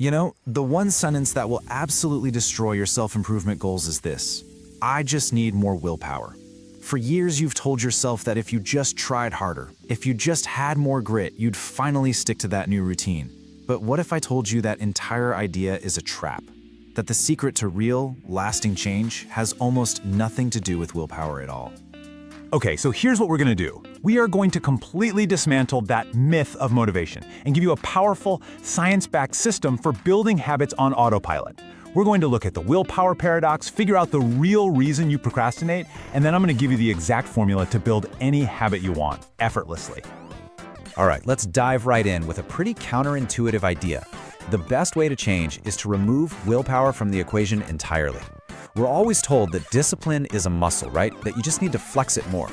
The one sentence that will absolutely destroy your self-improvement goals is this: I just need more willpower. For years, you've told yourself that if you just tried harder, if you just had more grit, you'd finally stick to that new routine. But what if I told you that entire idea is a trap? That the secret to real, lasting change has almost nothing to do with willpower at all. Okay, so here's what we're gonna do. We are going to completely dismantle that myth of motivation and give you a powerful, science-backed system for building habits on autopilot. We're going to look at the willpower paradox, figure out the real reason you procrastinate, and then I'm gonna give you the exact formula to build any habit you want, effortlessly. All right, let's dive right in with a pretty counterintuitive idea. The best way to change is to remove willpower from the equation entirely. We're always told that discipline is a muscle, right? That you just need to flex it more.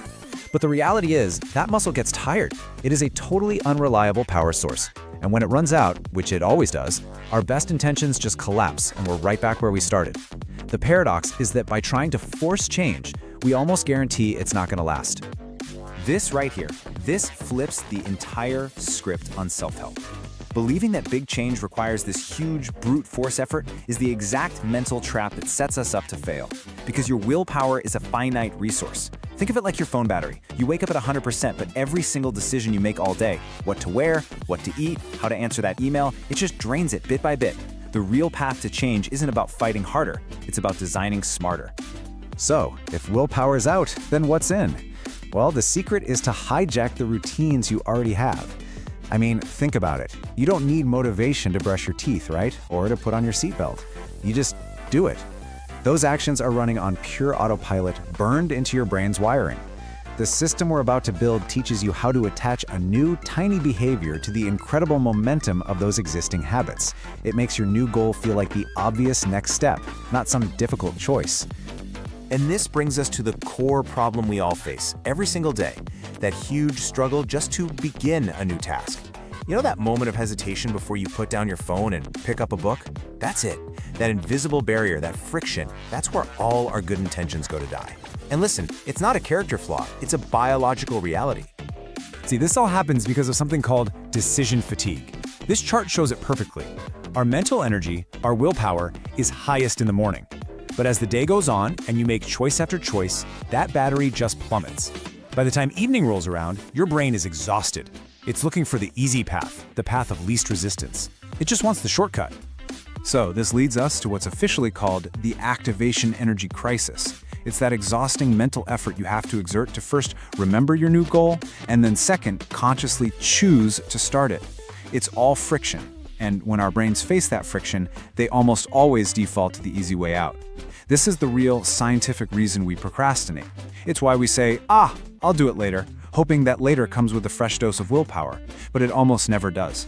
But the reality is, that muscle gets tired. It is a totally unreliable power source. And when it runs out, which it always does, our best intentions just collapse and we're right back where we started. The paradox is that by trying to force change, we almost guarantee it's not gonna last. This right here, this flips the entire script on self-help. Believing that big change requires this huge brute force effort is the exact mental trap that sets us up to fail. Because your willpower is a finite resource. Think of it like your phone battery. You wake up at 100%, but every single decision you make all day, what to wear, what to eat, how to answer that email, it just drains it bit by bit. The real path to change isn't about fighting harder, it's about designing smarter. So, if willpower is out, then what's in? Well, the secret is to hijack the routines you already have. I mean, think about it. You don't need motivation to brush your teeth, right? Or to put on your seatbelt. You just do it. Those actions are running on pure autopilot, burned into your brain's wiring. The system we're about to build teaches you how to attach a new, tiny behavior to the incredible momentum of those existing habits. It makes your new goal feel like the obvious next step, not some difficult choice. And this brings us to the core problem we all face every single day, that huge struggle just to begin a new task. You know that moment of hesitation before you put down your phone and pick up a book? That's it. That invisible barrier, that friction, that's where all our good intentions go to die. And listen, it's not a character flaw, it's a biological reality. See, this all happens because of something called decision fatigue. This chart shows it perfectly. Our mental energy, our willpower, is highest in the morning. But as the day goes on and you make choice after choice, that battery just plummets. By the time evening rolls around, your brain is exhausted. It's looking for the easy path, the path of least resistance. It just wants the shortcut. So this leads us to what's officially called the activation energy crisis. It's that exhausting mental effort you have to exert to first remember your new goal, and then second, consciously choose to start it. It's all friction. And when our brains face that friction, they almost always default to the easy way out. This is the real scientific reason we procrastinate. It's why we say, I'll do it later, hoping that later comes with a fresh dose of willpower, but it almost never does.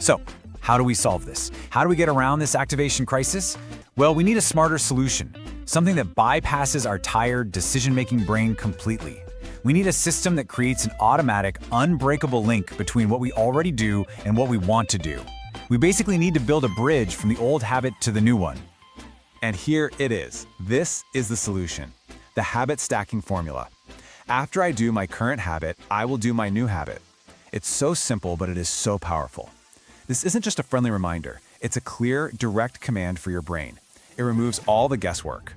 So, how do we solve this? How do we get around this activation crisis? Well, we need a smarter solution, something that bypasses our tired, decision-making brain completely. We need a system that creates an automatic, unbreakable link between what we already do and what we want to do. We basically need to build a bridge from the old habit to the new one. And here it is. This is the solution, the habit stacking formula. After I do my current habit, I will do my new habit. It's so simple, but it is so powerful. This isn't just a friendly reminder. It's a clear, direct command for your brain. It removes all the guesswork.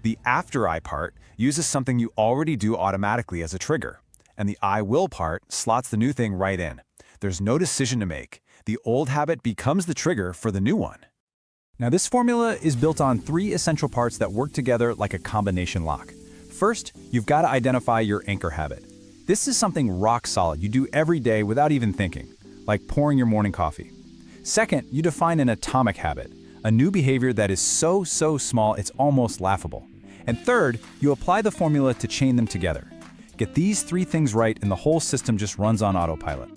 The after I part uses something you already do automatically as a trigger, and the I will part slots the new thing right in. There's no decision to make. The old habit becomes the trigger for the new one. Now, this formula is built on 3 essential parts that work together like a combination lock. First, you've got to identify your anchor habit. This is something rock solid you do every day without even thinking, like pouring your morning coffee. Second, you define an atomic habit, a new behavior that is so small it's almost laughable. And third, you apply the formula to chain them together. Get these 3 things right and the whole system just runs on autopilot.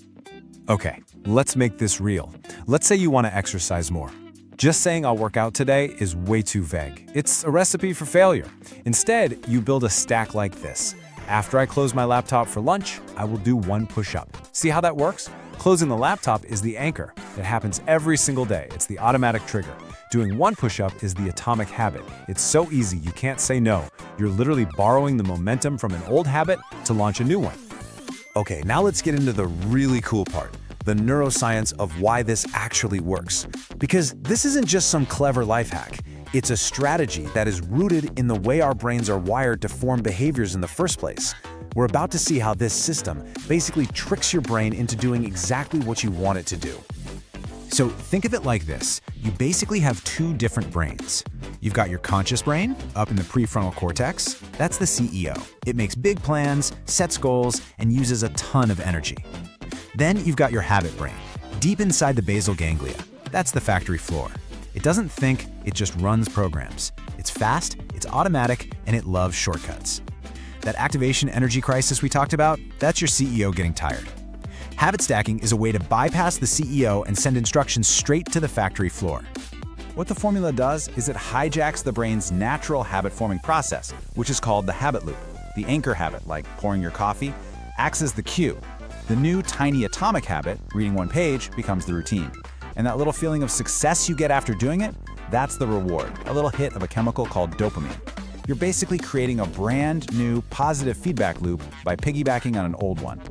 Okay, let's make this real. Let's say you want to exercise more. Just saying I'll work out today is way too vague. It's a recipe for failure. Instead, you build a stack like this. After I close my laptop for lunch, I will do 1 push-up. See how that works? Closing the laptop is the anchor. It happens every single day. It's the automatic trigger. Doing 1 push-up is the atomic habit. It's so easy, you can't say no. You're literally borrowing the momentum from an old habit to launch a new one. Okay, now let's get into the really cool part. the neuroscience of why this actually works. Because this isn't just some clever life hack. It's a strategy that is rooted in the way our brains are wired to form behaviors in the first place. We're about to see how this system basically tricks your brain into doing exactly what you want it to do. So think of it like this. You basically have two different brains. You've got your conscious brain up in the prefrontal cortex. That's the CEO. It makes big plans, sets goals, and uses a ton of energy. Then you've got your habit brain, deep inside the basal ganglia. That's the factory floor. It doesn't think, it just runs programs. It's fast, it's automatic, and it loves shortcuts. That activation energy crisis we talked about, that's your CEO getting tired. Habit stacking is a way to bypass the CEO and send instructions straight to the factory floor. What the formula does is it hijacks the brain's natural habit-forming process, which is called the habit loop. The anchor habit, like pouring your coffee, acts as the cue. The new tiny atomic habit, reading one page, becomes the routine. And that little feeling of success you get after doing it, that's the reward, a little hit of a chemical called dopamine. You're basically creating a brand new positive feedback loop by piggybacking on an old one.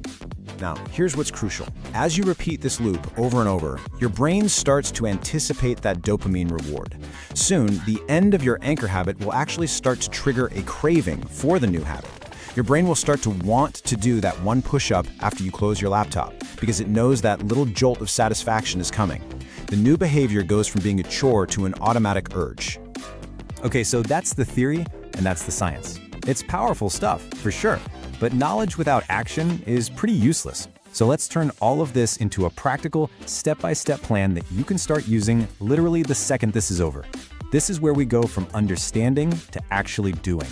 Now, here's what's crucial. As you repeat this loop over and over, your brain starts to anticipate that dopamine reward. Soon, the end of your anchor habit will actually start to trigger a craving for the new habit. Your brain will start to want to do that one push-up after you close your laptop because it knows that little jolt of satisfaction is coming. The new behavior goes from being a chore to an automatic urge. Okay, so that's the theory and that's the science. It's powerful stuff, for sure. But knowledge without action is pretty useless. So let's turn all of this into a practical, step-by-step plan that you can start using literally the second this is over. This is where we go from understanding to actually doing.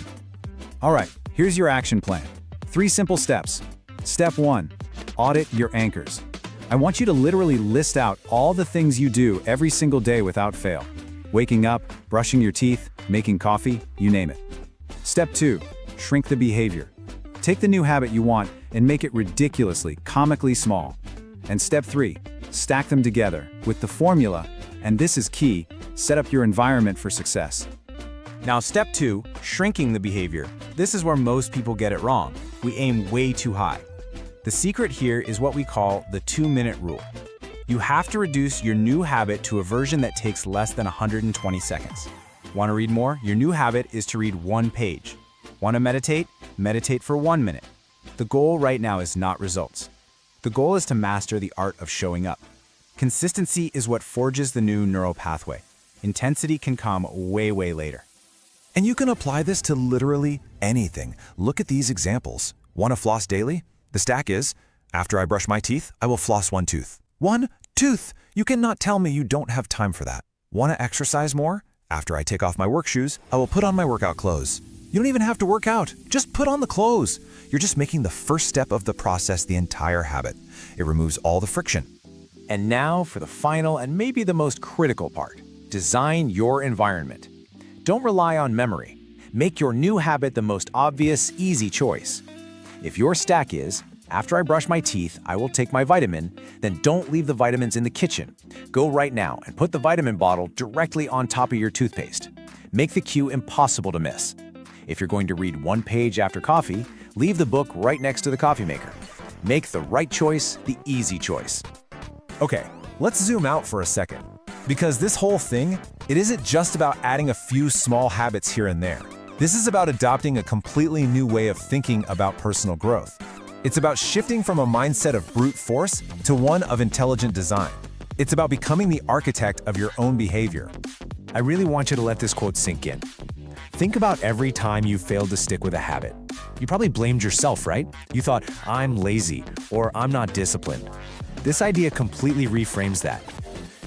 All right, here's your action plan. 3 simple steps. Step 1, audit your anchors. I want you to literally list out all the things you do every single day without fail. Waking up, brushing your teeth, making coffee, you name it. Step 2, shrink the behavior. Take the new habit you want and make it ridiculously, comically small. And step 3, stack them together with the formula, and this is key, set up your environment for success. Now step 2, shrinking the behavior. This is where most people get it wrong. We aim way too high. The secret here is what we call the 2-minute rule. You have to reduce your new habit to a version that takes less than 120 seconds. Want to read more? Your new habit is to read 1 page. Want to meditate? Meditate for 1 minute. The goal right now is not results. The goal is to master the art of showing up. Consistency is what forges the new neural pathway. Intensity can come way later. And you can apply this to literally anything. Look at these examples. Want to floss daily? The stack is, after I brush my teeth, I will floss 1 tooth. 1 tooth! You cannot tell me you don't have time for that. Want to exercise more? After I take off my work shoes, I will put on my workout clothes. You don't even have to work out. Just put on the clothes. You're just making the first step of the process the entire habit. It removes all the friction. And now for the final and maybe the most critical part. Design your environment. Don't rely on memory. Make your new habit the most obvious, easy choice. If your stack is, after I brush my teeth, I will take my vitamin, then don't leave the vitamins in the kitchen. Go right now and put the vitamin bottle directly on top of your toothpaste. Make the cue impossible to miss. If you're going to read 1 page after coffee, leave the book right next to the coffee maker. Make the right choice the easy choice. Okay, let's zoom out for a second. Because this whole thing, it isn't just about adding a few small habits here and there. This is about adopting a completely new way of thinking about personal growth. It's about shifting from a mindset of brute force to one of intelligent design. It's about becoming the architect of your own behavior. I really want you to let this quote sink in. Think about every time you failed to stick with a habit. You probably blamed yourself, right? You thought, I'm lazy, or I'm not disciplined. This idea completely reframes that.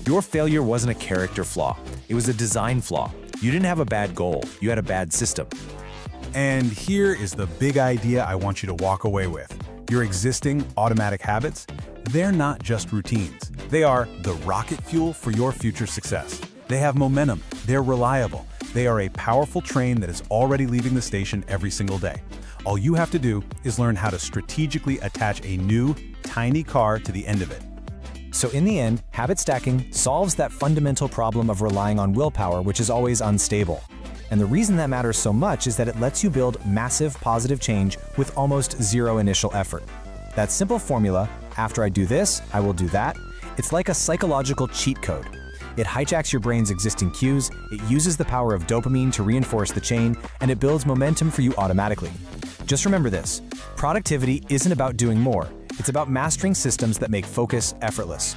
Your failure wasn't a character flaw. It was a design flaw. You didn't have a bad goal. You had a bad system. And here is the big idea I want you to walk away with. Your existing automatic habits, they're not just routines. They are the rocket fuel for your future success. They have momentum. They're reliable. They are a powerful train that is already leaving the station every single day. All you have to do is learn how to strategically attach a new, tiny car to the end of it. So in the end, habit stacking solves that fundamental problem of relying on willpower, which is always unstable. And the reason that matters so much is that it lets you build massive positive change with almost zero initial effort. That simple formula, after I do this, I will do that. It's like a psychological cheat code. It hijacks your brain's existing cues, it uses the power of dopamine to reinforce the chain, and it builds momentum for you automatically. Just remember this, productivity isn't about doing more, it's about mastering systems that make focus effortless.